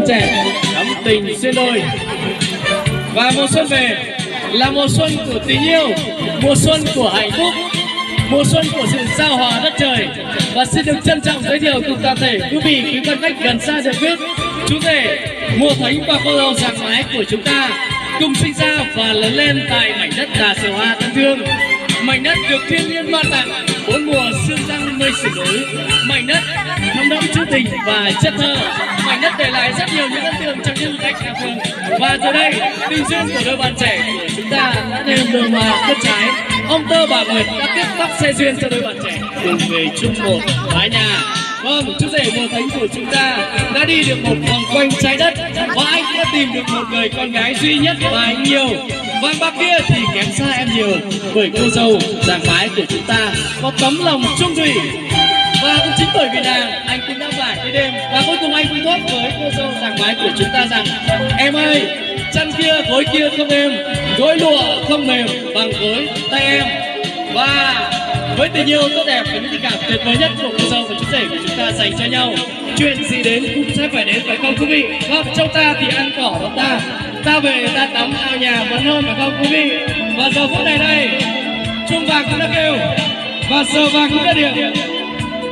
trẻ đắm tình xuyên đôi. Và mùa xuân về là mùa xuân của tình yêu, mùa xuân của hạnh phúc, mùa xuân của sự giao hòa đất trời. Và xin được trân trọng giới thiệu cùng toàn thể quý vị, quý quan khách gần xa được biết, chú rể mùa thánh và cô dâu giảng mái của chúng ta cùng sinh ra và lớn lên tại mảnh đất Đà Sở Hoa thân thương. Mảnh đất được thiên nhiên ban tặng bốn mùa sương răng mây sưởi núi, mảnh đất thấm đẫm trữ tình và chất thơ, mảnh đất để lại rất nhiều những ấn tượng trong những cách nhà vườn. Và giờ đây tình duyên của đôi bạn trẻ của chúng ta đã thêm đường hòa kết trái. Ông Tơ bà Nguyệt đã tiếp tóc xe duyên cho đôi bạn trẻ cùng về chung một mái nhà. Vâng, chú rể mùa thánh của chúng ta đã đi được một vòng quanh trái đất và anh đã tìm được một người con gái duy nhất mà anh yêu. Vàng bạc kia thì kém xa em nhiều, bởi cô dâu giảng mái của chúng ta có tấm lòng trung thủy. Và cũng chính bởi vì nàng, anh cũng đã phải cái đêm và cuối cùng anh cũng thốt với cô dâu giảng mái của chúng ta rằng: em ơi, chăn kia gối kia không êm, gối lụa không mềm bằng gối tay em. Và với tình yêu tốt đẹp và những tình cảm tuyệt vời nhất của cô dâu và chú rể của chúng ta dành cho nhau, chuyện gì đến cũng sẽ phải đến, phải không quý vị? Vâng, trong ta thì ăn cỏ của ta về ta tắm ao nhà vẫn hơn, phải không quý vị? Và giờ phút này đây, chuông vàng cũng đã kêu và giờ vàng cũng đã điểm.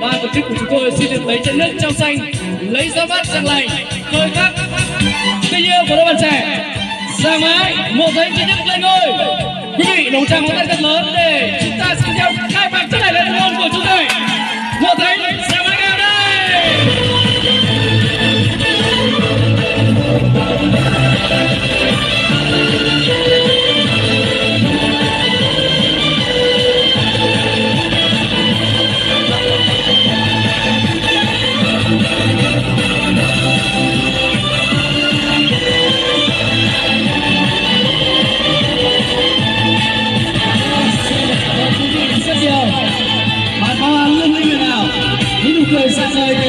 Ban tổ chức của chúng tôi xin được lấy chén nước trong xanh, lấy gió mát trong lành, khơi khắc tình yêu của đôi bạn trẻ giảng mái mùa thánh chính thức lên ngôi. Quý vị đồng trang một tay thật lớn để chúng ta cùng nhau khai mạc trận này lên ngôi của chúng tôi. Mùa thánh giảng mái ngày đây.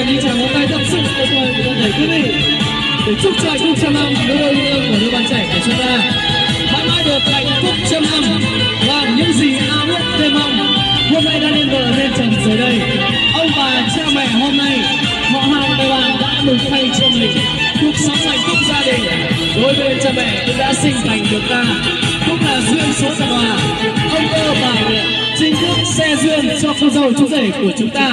Những tràng pháo tay thật sự tuyệt vời của toàn thể quý vị để chúc cho hạnh phúc trăm năm đôi đôi yêu của đôi bạn trẻ của chúng ta mãi mãi được hạnh phúc trăm năm và những gì ao ước thêm mong. Hôm nay đã nên vợ nên chồng rồi đây, ông bà cha mẹ hôm nay họ hàng bè bạn đã mừng thay cho mình cuộc sống hạnh phúc gia đình. Đôi bên cha mẹ cũng đã sinh thành được ta, cũng là duyên số giàn hòa. Ông Tơ bà Nguyệt chính thức xe duyên cho cô dâu chú rể của chúng ta.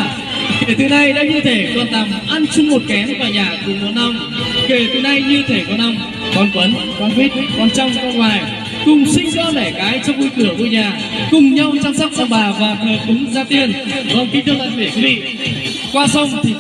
Kể từ nay đã như thể con tằm ăn chung một kén vào nhà cùng một năm. Kể từ nay như thể con năm, con quấn, con vít, con trong, con ngoài, cùng sinh con đẻ cái trong vui cửa vui nhà, cùng nhau chăm sóc ông bà và thờ cúng gia tiên. Vâng, kính thưa toàn thể quý vị, qua sông thì